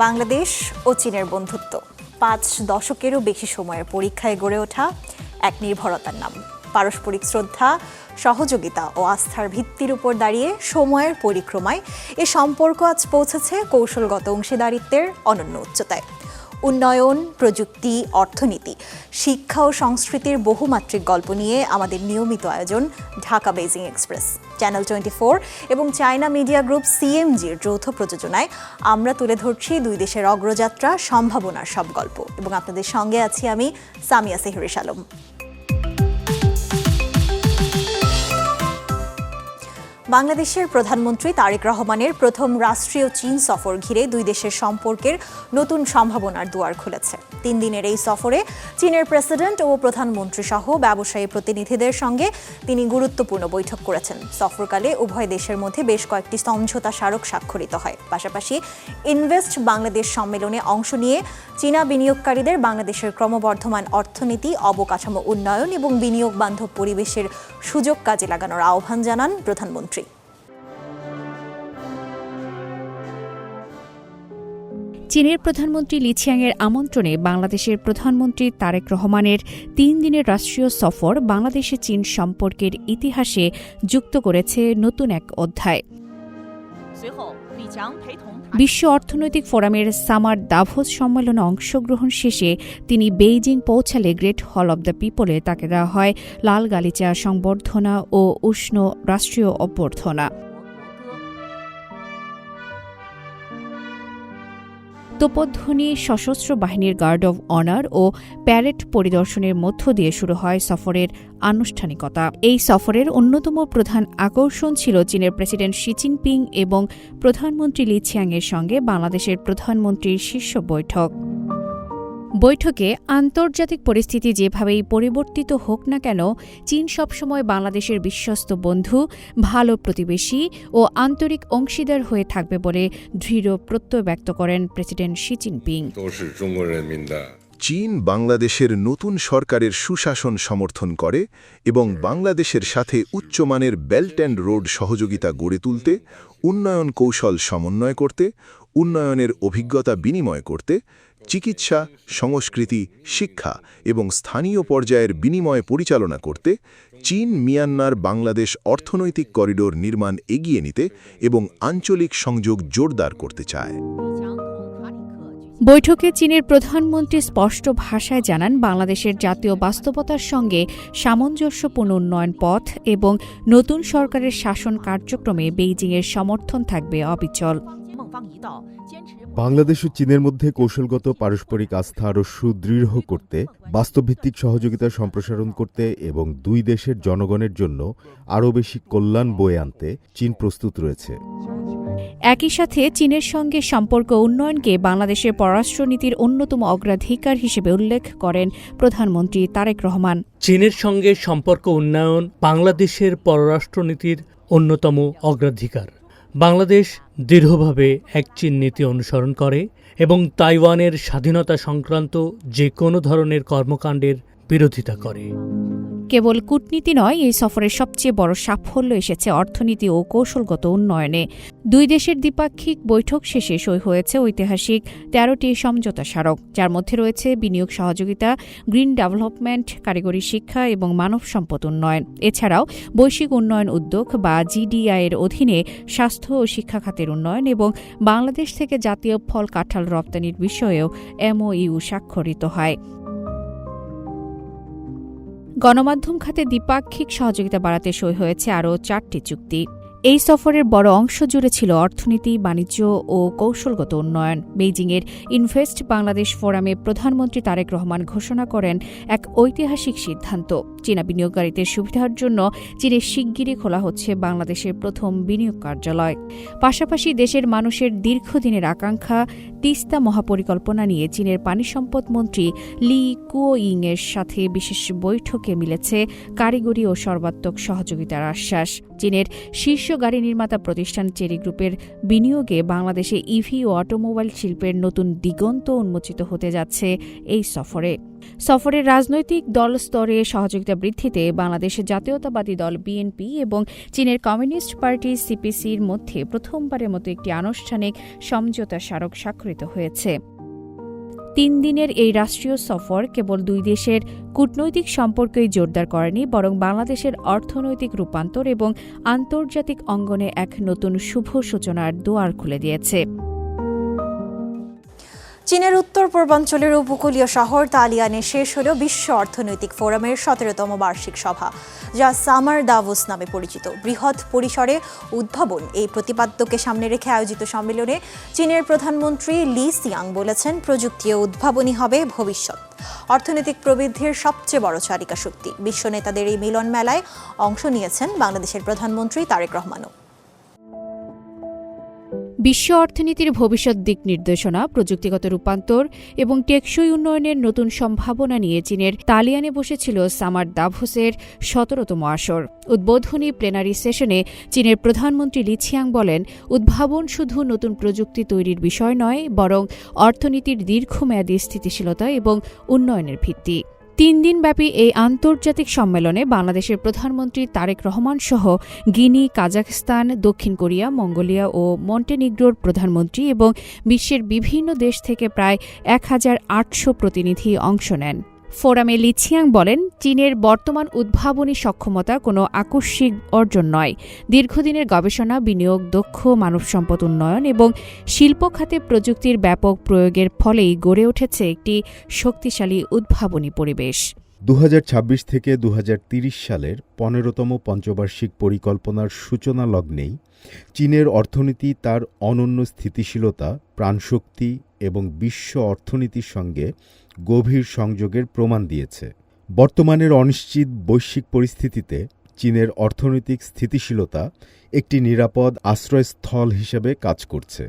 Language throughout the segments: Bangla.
বাংলাদেশ ও চীনের বন্ধুত্ব ৫ দশকেরও বেশি সময়ের পরীক্ষায় গড়ে ওঠা এক নির্ভরতার নাম। পারস্পরিক শ্রদ্ধা, সহযোগিতা ও আস্থার ভিত্তির উপর দাঁড়িয়ে সময়ের পরিক্রমায় এ সম্পর্ক আজ পৌঁছেছে কৌশলগত অংশীদারিত্বের অনন্য উচ্চতায়। উন্নয়ন, প্রযুক্তি, অর্থনীতি, শিক্ষা ও সংস্কৃতির বহুমাত্রিক গল্প নিয়ে আমাদের নিয়মিত আয়োজন ঢাকা বেইজিং এক্সপ্রেস। চ্যানেল 24 এবং চায়না মিডিয়া গ্রুপ CMG'র যৌথ প্রযোজনায় আমরা তুলে ধরছি দুই দেশের অগ্রযাত্রা, সম্ভাবনার সব গল্প, এবং আপনাদের সঙ্গে আছি আমি সামিয়া সেহরিস আলম। বাংলাদেশের প্রধানমন্ত্রী তারেক রহমানের প্রথম রাষ্ট্রীয় চীন সফর ঘিরে দুই দেশের সম্পর্কের নতুন সম্ভাবনার দুয়ার খুলেছে। 3 দিনের এই সফরে চীনের প্রেসিডেন্ট ও প্রধানমন্ত্রী সহ ব্যবসায়ী প্রতিনিধিদের সঙ্গে তিনি গুরুত্বপূর্ণ বৈঠক করেছেন। সফরকালে উভয় দেশের মধ্যে বেশ কয়েকটি সমঝোতা স্মারক স্বাক্ষরিত হয়। পাশাপাশি ইনভেস্ট বাংলাদেশ সম্মেলনে অংশ নিয়ে চীনা বিনিয়োগকারীদের বাংলাদেশের ক্রমবর্ধমান অর্থনীতি, অবকাঠামো উন্নয়ন এবং বিনিয়োগ বান্ধব পরিবেশের সুযোগ কাজে লাগানোর আহ্বান জানান প্রধানমন্ত্রী। চীনের প্রধানমন্ত্রী লি ছিয়াংয়ের আমন্ত্রণে বাংলাদেশের প্রধানমন্ত্রী তারেক রহমানের 3 দিনের রাষ্ট্রীয় সফর বাংলাদেশে চীন সম্পর্কের ইতিহাসে যুক্ত করেছে নতুন এক অধ্যায়। বিশ্ব অর্থনৈতিক ফোরামের সামার দাভোস সম্মেলনে অংশগ্রহণ শেষে তিনি বেইজিং পৌঁছালে গ্রেট হল অব দ্য পিপলে তাকে দেওয়া হয় লাল গালিচা সংবর্ধনা ও উষ্ণ রাষ্ট্রীয় অভ্যর্থনা। তোপধ্বনি, সশস্ত্র বাহিনীর গার্ড অব অনার ও প্যারেড পরিদর্শনের মধ্য দিয়ে শুরু হয় সফরের আনুষ্ঠানিকতা। এই সফরের অন্যতম প্রধান আকর্ষণ ছিল চীনের প্রেসিডেন্ট শি জিনপিং এবং প্রধানমন্ত্রী লি ছিয়াংয়ের সঙ্গে বাংলাদেশের প্রধানমন্ত্রীর শীর্ষ বৈঠক। বৈঠকে আন্তর্জাতিক পরিস্থিতি যেভাবেই পরিবর্তিত হোক না কেন, চীন সবসময় বাংলাদেশের বিশ্বস্ত বন্ধু, ভালো প্রতিবেশী ও আন্তরিক অংশীদার হয়ে থাকবে বলে দৃঢ় প্রত্যয় ব্যক্ত করেন প্রেসিডেন্ট শি জিনপিং। চীন বাংলাদেশের নতুন সরকারের সুশাসন সমর্থন করে এবং বাংলাদেশের সাথে উচ্চমানের বেল্ট অ্যান্ড রোড সহযোগিতা গড়ে তুলতে, উন্নয়ন কৌশল সমন্বয় করতে, উন্নয়নের অভিজ্ঞতা বিনিময় করতে, চিকিৎসা, সংস্কৃতি, শিক্ষা এবং স্থানীয় পর্যায়ের বিনিময় পরিচালনা করতে, চীন মিয়ানমার বাংলাদেশ অর্থনৈতিক করিডোর নির্মাণ এগিয়ে নিতে এবং আঞ্চলিক সংযোগ জোরদার করতে চায়। বৈঠকে চীনের প্রধানমন্ত্রী স্পষ্ট ভাষায় জানান, বাংলাদেশের জাতীয় বাস্তবতার সঙ্গে সামঞ্জস্যপূর্ণ উন্নয়ন পথ এবং নতুন সরকারের শাসন কার্যক্রমে বেইজিংয়ের সমর্থন থাকবে অবিচল। বাংলাদেশ ও চীনের মধ্যে কৌশলগত পারস্পরিক আস্থা আরও সুদৃঢ় করতে, বাস্তবভিত্তিক সহযোগিতা সম্প্রসারণ করতে এবং দুই দেশের জনগণের জন্য আরও বেশি কল্যাণ বয়ে আনতে চীন প্রস্তুত রয়েছে। একই সাথে চীনের সঙ্গে সম্পর্ক উন্নয়নকে বাংলাদেশের পররাষ্ট্রনীতির অন্যতম অগ্রাধিকার হিসেবে উল্লেখ করেন প্রধানমন্ত্রী তারেক রহমান। চীনের সঙ্গে সম্পর্ক উন্নয়ন বাংলাদেশের পররাষ্ট্রনীতির অন্যতম অগ্রাধিকার। বাংলাদেশ দৃঢ়ভাবে এক চীন নীতি অনুসরণ করে এবং তাইওয়ানের স্বাধীনতা সংক্রান্ত যে কোনো ধরনের কর্মকাণ্ডের বিরোধিতা করে। কেবল কূটনীতি নয়, এই সফরের সবচেয়ে বড় সাফল্য এসেছে অর্থনীতি ও কৌশলগত উন্নয়নে। দুই দেশের দ্বিপাক্ষিক বৈঠক শেষে সই হয়েছে ঐতিহাসিক 13টি সমঝোতা স্মারক, যার মধ্যে রয়েছে বিনিয়োগ সহযোগিতা, গ্রিন ডেভেলপমেন্ট, কারিগরি শিক্ষা এবং মানব সম্পদ উন্নয়ন। এছাড়াও বৈশ্বিক উন্নয়ন উদ্যোগ বা GDI এর অধীনে স্বাস্থ্য ও শিক্ষা খাতের উন্নয়ন এবং বাংলাদেশ থেকে জাতীয় ফল কাঁঠাল রপ্তানির বিষয়েও MOU স্বাক্ষরিত হয়। গণমাধ্যম খাতে দ্বিপাক্ষিক সহযোগিতা বাড়াতে সই হয়েছে আরও 4টি চুক্তি। এই সফরের বড় অংশ জুড়ে ছিল অর্থনীতি, বাণিজ্য ও কৌশলগত উন্নয়ন। বেইজিংয়ের ইনভেস্ট বাংলাদেশ ফোরামে প্রধানমন্ত্রী তারেক রহমান ঘোষণা করেন এক ঐতিহাসিক সিদ্ধান্ত। চীনা বিনিয়োগকারীদের সুবিধার জন্য চীনে শিগগিরই খোলা হচ্ছে বাংলাদেশের প্রথম বিনিয়োগ কার্যালয়। পাশাপাশি দেশের মানুষের দীর্ঘদিনের আকাঙ্ক্ষা তিস্তা মহাপরিকল্পনা নিয়ে চীনের পানি সম্পদ মন্ত্রী লি কুওইং এর সাথে বিশেষ বৈঠকে মিলেছে কারিগরি ও সর্বাত্মক সহযোগিতার আশ্বাস। চীনের শীর্ষ গাড়ি নির্মাতা প্রতিষ্ঠান চেরি গ্রুপের বিনিয়োগে বাংলাদেশে ইভি ও অটোমোবাইল শিল্পের নতুন দিগন্ত উন্মোচিত হতে যাচ্ছে এই সফরে। সফরের রাজনৈতিক দল স্তরে সহযোগিতা বৃদ্ধিতে বাংলাদেশের জাতীয়তাবাদী দল বিএনপি এবং চীনের কমিউনিস্ট পার্টি সিপিসির মধ্যে প্রথমবারের মতো একটি আনুষ্ঠানিক সমঝোতা স্মারক স্বাক্ষরিত হয়েছে। 3 দিনের এই রাষ্ট্রীয় সফর কেবল দুই দেশের কূটনৈতিক সম্পর্কই জোরদার করেনি, বরং বাংলাদেশের অর্থনৈতিক রূপান্তর এবং আন্তর্জাতিক অঙ্গনে এক নতুন শুভ সূচনার দুয়ার খুলে দিয়েছে। চীনের উত্তর পূর্বাঞ্চলের উপকূলীয় শহর তালিয়ানে শেষ হল বিশ্ব অর্থনৈতিক ফোরামের 17তম বার্ষিক সভা, যা সামার দাভোস নামে পরিচিত। বৃহৎ পরিসরে উদ্ভাবন এই প্রতিপাদ্যকে সামনে রেখে আয়োজিত সম্মেলনে চীনের প্রধানমন্ত্রী লি সিয়াং বলেছেন, প্রযুক্তি ও উদ্ভাবনই হবে ভবিষ্যৎ, অর্থনৈতিক প্রবৃদ্ধির সবচেয়ে বড় চালিকা শক্তি। বিশ্ব নেতাদের এই মিলন মেলায় অংশ নিয়েছেন বাংলাদেশের প্রধানমন্ত্রী তারেক রহমানও। বিশ্ব অর্থনীতির ভবিষ্যৎ দিক নির্দেশনা, প্রযুক্তিগত রূপান্তর এবং টেকসই উন্নয়নের নতুন সম্ভাবনা নিয়ে চীনের তালিয়ানে বসেছিল সামার দাভোসের 17তম আসর। উদ্বোধনী প্লেনারি সেশনে চীনের প্রধানমন্ত্রী লি ছিয়াং বলেন, উদ্ভাবন শুধু নতুন প্রযুক্তি তৈরির বিষয় নয়, বরং অর্থনীতির দীর্ঘমেয়াদী স্থিতিশীলতা এবং উন্নয়নের ভিত্তি। 3 দিনব্যাপী এই আন্তর্জাতিক সম্মেলনে বাংলাদেশের প্রধানমন্ত্রী তারেক রহমান সহ গিনি, কাজাখস্তান, দক্ষিণ কোরিয়া, মঙ্গোলিয়া ও মন্টেনিগ্রোর প্রধানমন্ত্রী এবং বিশ্বের বিভিন্ন দেশ থেকে প্রায় 1800 প্রতিনিধি অংশ নেন। ফোরামে লি ছিয়াং বলেন, চীনের বর্তমান উদ্ভাবনী সক্ষমতা কোনো আকস্মিক অর্জন নয়। দীর্ঘদিনের গবেষণা, বিনিয়োগ, দক্ষ মানবসম্পদ উন্নয়ন এবং শিল্প খাতে প্রযুক্তির ব্যাপক প্রয়োগের ফলেই গড়ে উঠেছে একটি শক্তিশালী উদ্ভাবনী পরিবেশ। 2026 থেকে 2030 সালের 15তম পঞ্চবার্ষিক পরিকল্পনার সূচনা লগ্নেই চীনের অর্থনীতি তার অনন্য স্থিতিশীলতা, প্রাণশক্তি এবং বিশ্ব অর্থনীতির সঙ্গে গভীর সংযোগের প্রমাণ দিয়েছে। বর্তমানের অনিশ্চিত বৈশ্বিক পরিস্থিতিতে চীনের অর্থনৈতিক স্থিতিশীলতা একটি নিরাপদ আশ্রয়স্থল হিসেবে কাজ করছে।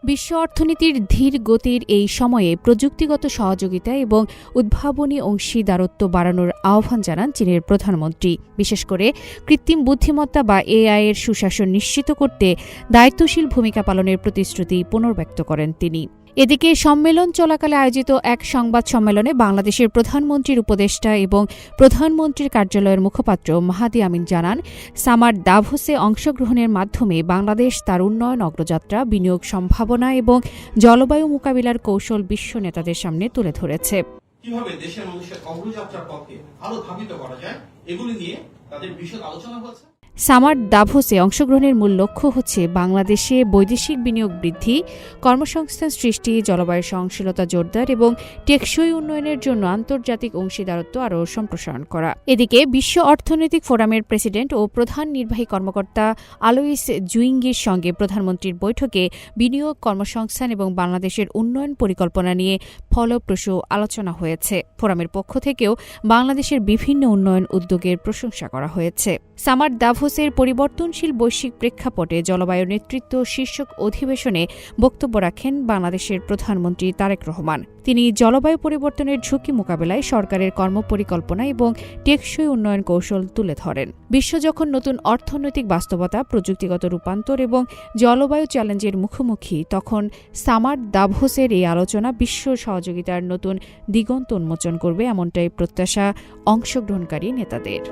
বিশ্ব অর্থনীতির ধীর গতির এই সময়ে প্রযুক্তিগত সহযোগিতা এবং উদ্ভাবনী অংশীদারত্ব বাড়ানোর আহ্বান জানান চীনের প্রধানমন্ত্রী। বিশেষ করে কৃত্রিম বুদ্ধিমত্তা বা এআই এর সুশাসন নিশ্চিত করতে দায়িত্বশীল ভূমিকা পালনের প্রতিশ্রুতি পুনর্ব্যক্ত করেন তিনি। এদিকে সম্মেলন চলাকালে আয়োজিত এক সংবাদ সম্মেলনে বাংলাদেশের প্রধানমন্ত্রীর উপদেষ্টা এবং প্রধানমন্ত্রীর কার্যালয়ের মুখপাত্র মাহাদি আমিন জানান, সামার দাভোসে অংশগ্রহণের মাধ্যমে বাংলাদেশ তার উন্নয়ন অগ্রযাত্রা, বিনিয়োগ সম্ভাবনা এবং জলবায়ু মোকাবিলার কৌশল বিশ্ব নেতাদের সামনে তুলে ধরেছে। কিভাবে দেশের মানুষের অগ্রযাত্রার পথে আরো ধাবিত করা যায়, এগুলি নিয়ে তাদের বিশদ আলোচনা হয়েছে। সামার দাভোসে অংশগ্রহণের মূল লক্ষ্য হচ্ছে বাংলাদেশে বৈদেশিক বিনিয়োগ বৃদ্ধি, কর্মসংস্থান সৃষ্টি, জলবায়ু সহনশীলতা জোরদার এবং টেকসই উন্নয়নের জন্য আন্তর্জাতিক অংশীদারত্ব আরও সম্প্রসারণ করা। এদিকে বিশ্ব অর্থনৈতিক ফোরামের প্রেসিডেন্ট ও প্রধান নির্বাহী কর্মকর্তা আলোইস জুইঙ্গির সঙ্গে প্রধানমন্ত্রীর বৈঠকে বিনিয়োগ, কর্মসংস্থান এবং বাংলাদেশের উন্নয়ন পরিকল্পনা নিয়ে ফলপ্রসূ আলোচনা হয়েছে। ফোরামের পক্ষ থেকেও বাংলাদেশের বিভিন্ন উন্নয়ন উদ্যোগের প্রশংসা করা হয়েছে। সামার দাভোসের পরিবর্তনশীল বৈশ্বিক প্রেক্ষাপটে জলবায়ু নেতৃত্ব শীর্ষক অধিবেশনে বক্তব্য রাখেন বাংলাদেশের প্রধানমন্ত্রী তারেক রহমান। তিনি জলবায়ু পরিবর্তনের ঝুঁকি মোকাবেলায় সরকারের কর্মপরিকল্পনা এবং টেকসই উন্নয়ন কৌশল তুলে ধরেন। বিশ্ব যখন নতুন অর্থনৈতিক বাস্তবতা, প্রযুক্তিগত রূপান্তর এবং জলবায়ু চ্যালেঞ্জের মুখোমুখি, তখন সামার দাভোসের এই আলোচনা বিশ্ব সহযোগিতার নতুন দিগন্ত উন্মোচন করবে, এমনটাই প্রত্যাশা অংশগ্রহণকারী নেতাদের।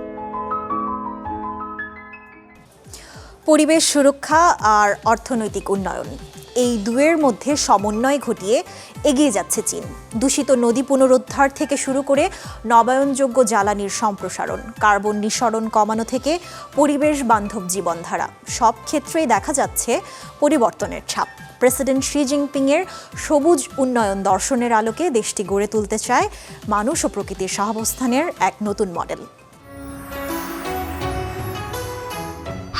পরিবেশ সুরক্ষা আর অর্থনৈতিক উন্নয়ন, এই দুয়ের মধ্যে সমন্বয় ঘটিয়ে এগিয়ে যাচ্ছে চীন। দূষিত নদী পুনরুদ্ধার থেকে শুরু করে নবায়নযোগ্য জ্বালানির সম্প্রসারণ, কার্বন নিঃসরণ কমানো থেকে পরিবেশ বান্ধব জীবনধারা, সব ক্ষেত্রেই দেখা যাচ্ছে পরিবর্তনের ছাপ। প্রেসিডেন্ট শি জিনপিংয়ের সবুজ উন্নয়ন দর্শনের আলোকে দেশটি গড়ে তুলতে চায় মানুষ ও প্রকৃতির সহাবস্থানের এক নতুন মডেল।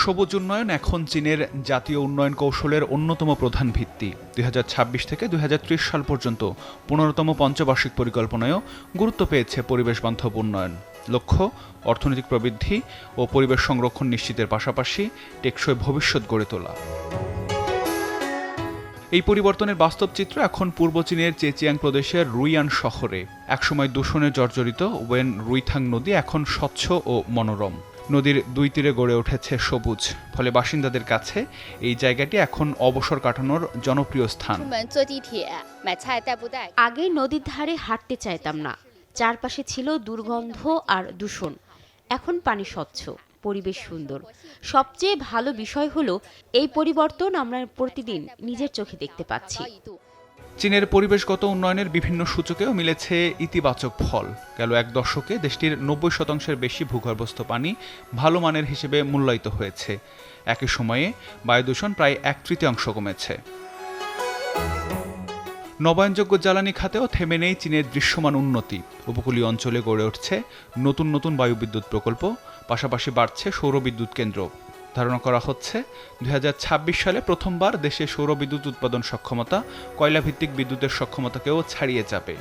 সবুজ উন্নয়ন এখন চীনের জাতীয় উন্নয়ন কৌশলের অন্যতম প্রধান ভিত্তি। 2026 থেকে 2030 সাল পর্যন্ত 15তম পঞ্চবার্ষিক পরিকল্পনায়ও গুরুত্ব পেয়েছে পরিবেশ বান্ধব উন্নয়ন। লক্ষ্য অর্থনৈতিক প্রবৃদ্ধি ও পরিবেশ সংরক্ষণ নিশ্চিতের পাশাপাশি টেকসই ভবিষ্যৎ গড়ে তোলা। এই পরিবর্তনের বাস্তব চিত্র এখন পূর্ব চীনের জেজিয়াং প্রদেশের রুইয়ান শহরে। একসময় দূষণে জর্জরিত ওয়েন রুইথাং নদী এখন স্বচ্ছ ও মনোরম। নদীর দুই তীরে গড়ে উঠেছে সবুজ, ফলে বাসিন্দাদের কাছে এই জায়গাটি এখন অবসর কাটানোর জনপ্রিয় স্থান। আগে নদীর ধারে হাঁটতে চাইতাম না, চারপাশে ছিল দুর্গন্ধ আর দূষণ। এখন পানি স্বচ্ছ, পরিবেশ সুন্দর। সবচেয়ে ভালো বিষয় হলো এই পরিবর্তন আমরা প্রতিদিন নিজের চোখে দেখতে পাচ্ছি। চীনের পরিবেশগত উন্নয়নের বিভিন্ন সূচকেও মিলেছে ইতিবাচক ফল। গেল এক দশকে দেশটির ৯০% বেশি ভূগর্ভস্থ পানি ভালো মানের হিসেবে মূল্যায়িত হয়েছে। একই সময়ে বায়ুদূষণ প্রায় ১/৩ কমেছে। নবায়নযোগ্য জ্বালানি খাতেও থেমে নেই চীনের দৃশ্যমান উন্নতি। উপকূলীয় অঞ্চলে গড়ে উঠছে নতুন নতুন বায়ুবিদ্যুৎ প্রকল্প, পাশাপাশি বাড়ছে সৌরবিদ্যুৎ কেন্দ্র। ধারণা করা হচ্ছে ২০২৬ সালে প্রথমবার দেশে সৌরবিদ্যুৎ উৎপাদন সক্ষমতা কয়লাভিত্তিক বিদ্যুতের সক্ষমতাকেও ছাড়িয়ে যাবে।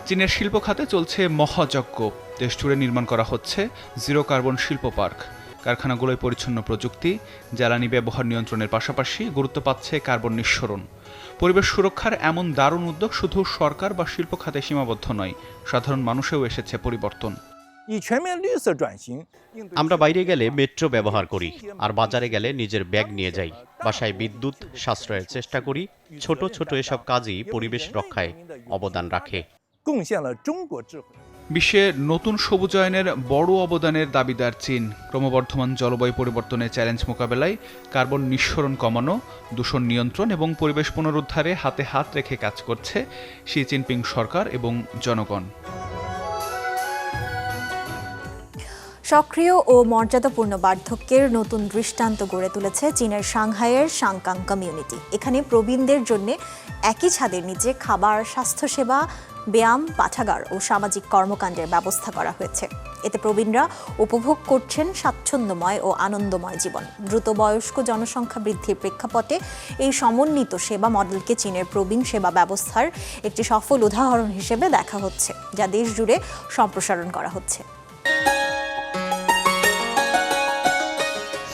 চীনের শিল্প খাতে চলছে মহাযজ্ঞ। দেশ জুড়ে নির্মাণ করা হচ্ছে জিরো কার্বন শিল্প পার্ক। কারখানাগুলোয় পরিচ্ছন্ন প্রযুক্তি, জ্বালানি ব্যবহার নিয়ন্ত্রণের পাশাপাশি গুরুত্ব পাচ্ছে কার্বন নিঃসরণ। পরিবেশ সুরক্ষার এমন দারুণ উদ্যোগ শুধু সরকার বা শিল্প খাতে সীমাবদ্ধ নয়, সাধারণ মানুষেও এসেছে পরিবর্তন। আমরা বাইরে গেলে মেট্রো ব্যবহার করি, আর বাজারে গেলে নিজের ব্যাগ নিয়ে যাই। বাসায় বিদ্যুৎ সাশ্রয়ের চেষ্টা করি। ছোট ছোট এসব কাজই পরিবেশ রক্ষায় অবদান রাখে। বিশ্বে নতুন সবুজায়নের বড় অবদানের দাবিদার চীন। ক্রমবর্ধমান জলবায়ু পরিবর্তনের চ্যালেঞ্জ মোকাবেলায় কার্বন নিঃসরণ কমানো, দূষণ নিয়ন্ত্রণ এবং পরিবেশ পুনরুদ্ধারে হাতে হাত রেখে কাজ করছে শি জিনপিং সরকার এবং জনগণ। সক্রিয় ও মর্যাদাপূর্ণ বার্ধক্যের নতুন দৃষ্টান্ত গড়ে তুলেছে চীনের সাংহাইয়ের সাংকাং কমিউনিটি। এখানে প্রবীণদের জন্য একই ছাদের নিচে খাবার, স্বাস্থ্যসেবা, ব্যায়াম, পাঠাগার ও সামাজিক কর্মকাণ্ডের ব্যবস্থা করা হয়েছে। এতে প্রবীণরা উপভোগ করছেন স্বাচ্ছন্দ্যময় ও আনন্দময় জীবন। দ্রুত বয়স্ক জনসংখ্যা বৃদ্ধির প্রেক্ষাপটে এই সমন্বিত সেবা মডেলকে চীনের প্রবীণ সেবা ব্যবস্থার একটি সফল উদাহরণ হিসেবে দেখা হচ্ছে, যা দেশ জুড়ে সম্প্রসারণ করা হচ্ছে।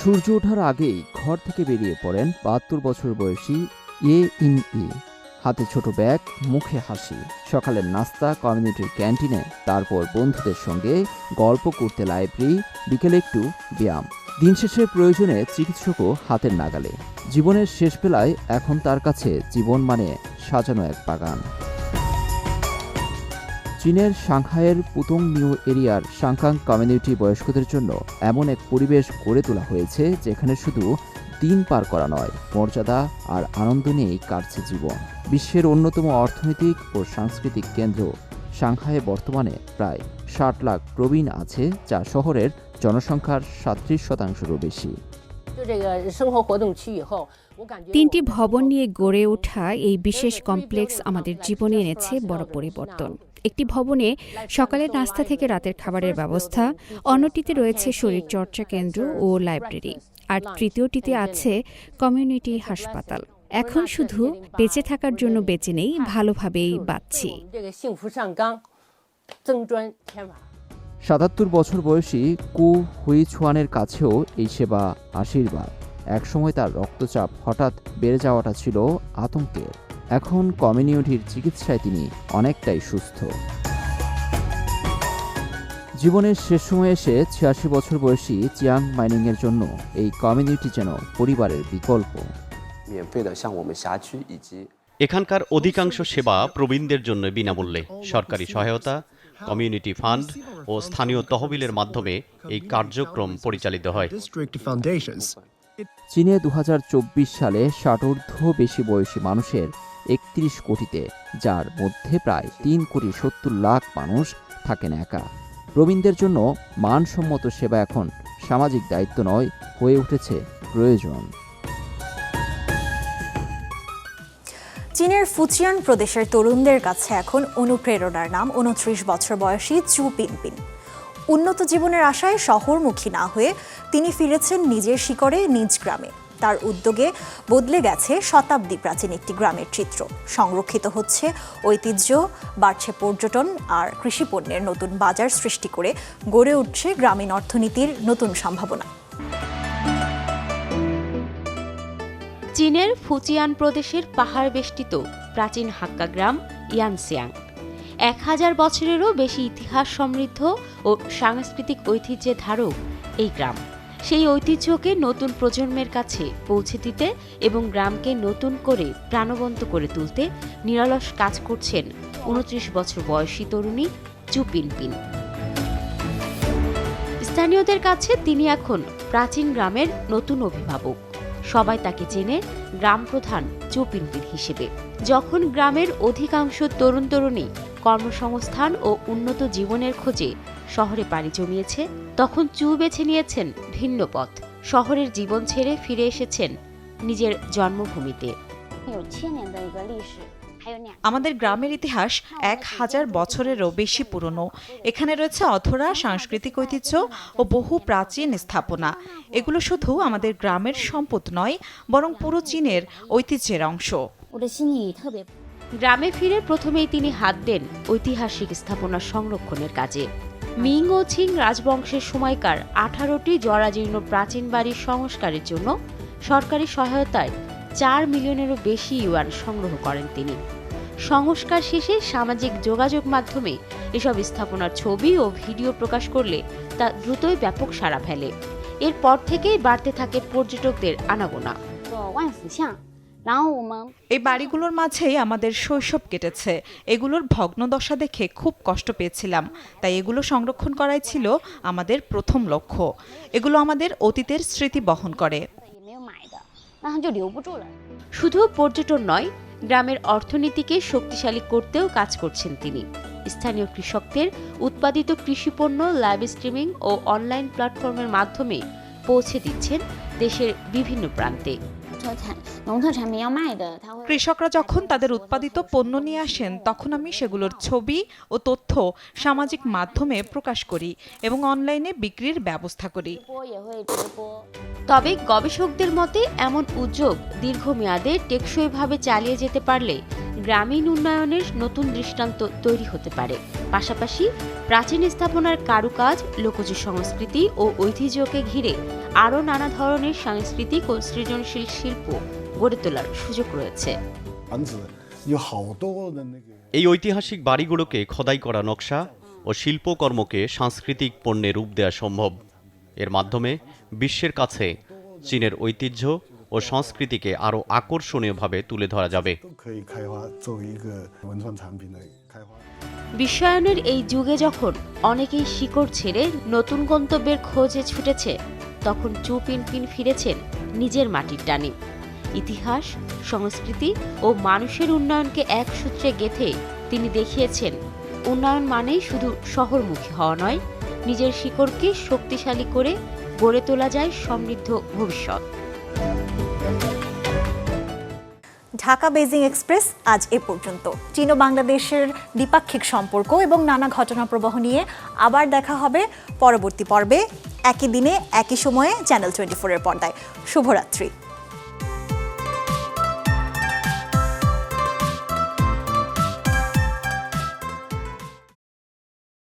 সূর্য ওঠার আগেই ঘর থেকে বেরিয়ে পড়েন ৭২ বছর বয়সী এ ইন ই। হাতে ছোট ব্যাগ, মুখে হাসি। সকালের নাস্তা কমিউনিটির ক্যান্টিনে, তারপর বন্ধুদের সঙ্গে গল্প করতে লাইব্রেরি, বিকেলে একটু ব্যায়াম। দিন শেষে প্রয়োজনে চিকিৎসকও হাতের নাগালে। জীবনের শেষ বেলায় এখন তার কাছে জীবন মানে সাজানো এক বাগান। চীনের সাংহাইয়ের পুতং নিউ এরিয়ার সাংকাং কমিউনিটি বয়স্কদের জন্য এমন এক পরিবেশ গড়ে তোলা হয়েছে যেখানে শুধু দিন পার করা নয়, মর্যাদা আর আনন্দ নিয়েই কাটছে জীবন। বিশ্বের অন্যতম অর্থনৈতিক ও সাংস্কৃতিক কেন্দ্র সাংহাইয়ে বর্তমানে প্রায় ৬০ লাখ প্রবীণ আছে, যা শহরের জনসংখ্যার ৩৭%-রও বেশি। ৩টি ভবন নিয়ে গড়ে ওঠা এই বিশেষ কমপ্লেক্স আমাদের জীবনে এনেছে বড় পরিবর্তন। একটি ভবনে সকালের নাস্তা থেকে রাতের খাবারের ব্যবস্থা, অন্যটিতে রয়েছে শরীরচর্চা কেন্দ্র ও লাইব্রেরি, আর তৃতীয়টিতে আছে কমিউনিটি হাসপাতাল। এখন শুধু বেঁচে থাকার জন্য বেঁচে নেই, ভালোভাবেই বাঁচছি। ৭৭ বছর বয়সী কু হুইছুয়ানের কাছেও এই সেবা আশীর্বাদ। একসময় তার রক্তচাপ হঠাৎ বেড়ে যাওয়াটা ছিল আতঙ্কের। এখন কমিউনিটির চিকিৎসায় তিনি অনেকটাই সুস্থ। জীবনের শেষ সময়ে এসে ৮৬ বছর বয়সী চিয়াং মাইনিংয়ের জন্য এই কমিউনিটি যেন পরিবারের বিকল্প। এখানকার অধিকাংশ সেবা প্রবীণদের জন্য বিনামূল্যে। সরকারি সহায়তা, কমিউনিটি ফান্ড ও স্থানীয় তহবিলের মাধ্যমে এই কার্যক্রম পরিচালিত হয়। চীনে ২০২৪ সালে ৬০ঊর্ধ্ব বেশি বয়সী মানুষের ৩১ কোটিতে, যার মধ্যে প্রায় ৩,৭০,০০,০০০ মানুষ থাকেন একা। প্রবীণদের জন্য মানসম্মত সেবা এখন সামাজিক দায়িত্ব নয়, হয়ে উঠেছে প্রয়োজন। চীনের ফুজিয়ান প্রদেশের তরুণদের কাছে এখন অনুপ্রেরণার নাম ২৯ বছর বয়সী চু পিনপিন। উন্নত জীবনের আশায় শহরমুখী না হয়ে তিনি ফিরেছেন নিজের শিকড়ে, নিজ গ্রামে। তার উদ্যোগে বদলে গেছে শতাব্দী প্রাচীন একটি গ্রামের চিত্র। সংরক্ষিত হচ্ছে ঐতিহ্য, বাড়ছে পর্যটন আর কৃষিপণ্যের নতুন বাজার সৃষ্টি করে গড়ে উঠছে গ্রামীণ অর্থনীতির নতুন সম্ভাবনা। চীনের ফুজিয়ান প্রদেশের পাহাড় বেষ্টিত প্রাচীন হাক্কা গ্রাম ইয়ানসিয়াং 1000 বছরেরও বেশি ইতিহাস সমৃদ্ধ ও সাংস্কৃতিক ঐতিহ্যের ধারক এই গ্রাম। সেই ঐতিহ্যকে নতুন প্রজন্মের কাছে পৌঁছে দিতে এবং গ্রামকে নতুন করে প্রাণবন্ত করে তুলতে নিরলস কাজ করছেন 29 বছর বয়সী তরুণী চু পিনপিন। স্থানীয়দের কাছে তিনি এখন প্রাচীন গ্রামের নতুন অভিভাবক। সবাই তাকে চেনে গ্রাম প্রধান চু পিনপিন হিসেবে। যখন গ্রামের অধিকাংশ তরুণ তরুণী কর্মসংস্থান ও উন্নত জীবনের খোঁজে শহরে পাড়ি জমিয়েছে, তখন চু বেছে নিয়েছেন ভিন্ন পথ। শহরের জীবন ছেড়ে ফিরে এসেছেন নিজের জন্মভূমিতে। আমাদের গ্রামের ইতিহাস 1000 বছরেরও বেশি পুরনো। এখানে রয়েছে অধরা সাংস্কৃতিক ঐতিহ্য ও বহু প্রাচীন স্থাপনা। এগুলো শুধু আমাদের গ্রামের সম্পদ নয়, বরং পুরো চীনের ঐতিহ্যের অংশ। গ্রামে ফিরে প্রথমেই তিনি হাত দেন ঐতিহাসিক স্থাপনা সংরক্ষণের কাজে। মিং ও ছিং রাজবংশের সময়কার 18টি জরাজীর্ণ প্রাচীন বাড়ির সংস্কারের জন্য সরকারি সহায়তায় 4 মিলিয়নেরও বেশি ইউয়ান সংগ্রহ করেন তিনি। সংস্কার শেষে সামাজিক যোগাযোগ মাধ্যমে এসব স্থাপনার ছবি ও ভিডিও প্রকাশ করলে তা দ্রুতই ব্যাপক সাড়া ফেলে। এরপর থেকেই বাড়তে থাকে পর্যটকদের আনাগোনা। এই বাড়িগুলোর মাঝেই আমাদের শৈশব কেটেছে। এগুলোর ভগ্নদশা দেখে খুব কষ্ট পেয়েছিলাম, তাই এগুলো সংরক্ষণ করাই ছিল আমাদের প্রথম লক্ষ্য। এগুলো আমাদের অতীতের স্মৃতি বহন করে। শুধু পর্যটন নয়, গ্রামের অর্থনীতিকে শক্তিশালী করতেও কাজ করছেন তিনি। স্থানীয় কৃষকদের উৎপাদিত কৃষিপণ্য লাইভ স্ট্রিমিং ও অনলাইন প্ল্যাটফর্মের মাধ্যমে পৌঁছে দিচ্ছেন দেশের বিভিন্ন প্রান্তে। কৃষকরা যখন তাদের উৎপাদিত পণ্য নিয়ে আসেন, তখন আমি সেগুলোর ছবি ও তথ্য সামাজিক মাধ্যমে প্রকাশ করি এবং অনলাইনে বিক্রির ব্যবস্থা করি। তবে গবেষকদের মতে এমন উদ্যোগ দীর্ঘমেয়াদে টেকসইভাবে চালিয়ে যেতে পারলে গ্রামীণ উন্নয়নের নতুন দৃষ্টান্ত তৈরি হতে পারে। পাশাপাশি প্রাচীন স্থাপনার কারুকাজ, লোকজ সংস্কৃতি ও ঐতিহ্যকে ঘিরে আরও নানা ধরনের সাংস্কৃতিক ও সৃজনশীল শিল্প গড়ে তোলার সুযোগ রয়েছে। এই ঐতিহাসিক বাড়িগুলোকে খোদাই করা নকশা ও শিল্পকর্মকে সাংস্কৃতিক পণ্যে রূপ দেওয়া সম্ভব। এর মাধ্যমে বিশ্বের কাছে চীনের ঐতিহ্য ও সংস্কৃতিকে আরও আকর্ষণীয়ভাবে তুলে ধরা যাবে। বিশ্বায়নের এই যুগে যখন অনেকেই শিকড় ছেড়ে নতুন গন্তব্যের খোঁজে ছুটেছে, তখন চু পিনপিন ফিরেছেন নিজের মাটির টানে। ইতিহাস, সংস্কৃতি ও মানুষের উন্নয়নকে এক সূত্রে গেঁথে তিনি দেখিয়েছেন উন্নয়ন মানেই শুধু শহরমুখী হওয়া নয়, নিজের শিকড়কে শক্তিশালী করে গড়ে তোলা যায় সমৃদ্ধ ভবিষ্যৎ। ঢাকা বেইজিং এক্সপ্রেস আজ এ পর্যন্ত। চীন ও বাংলাদেশের দ্বিপাক্ষিক সম্পর্ক এবং নানা ঘটনা প্রবাহ নিয়ে আবার দেখা হবে পরবর্তী পর্বে, একই দিনে একই সময়ে চ্যানেল 24-এর পর্দায়। শুভরাত্রি।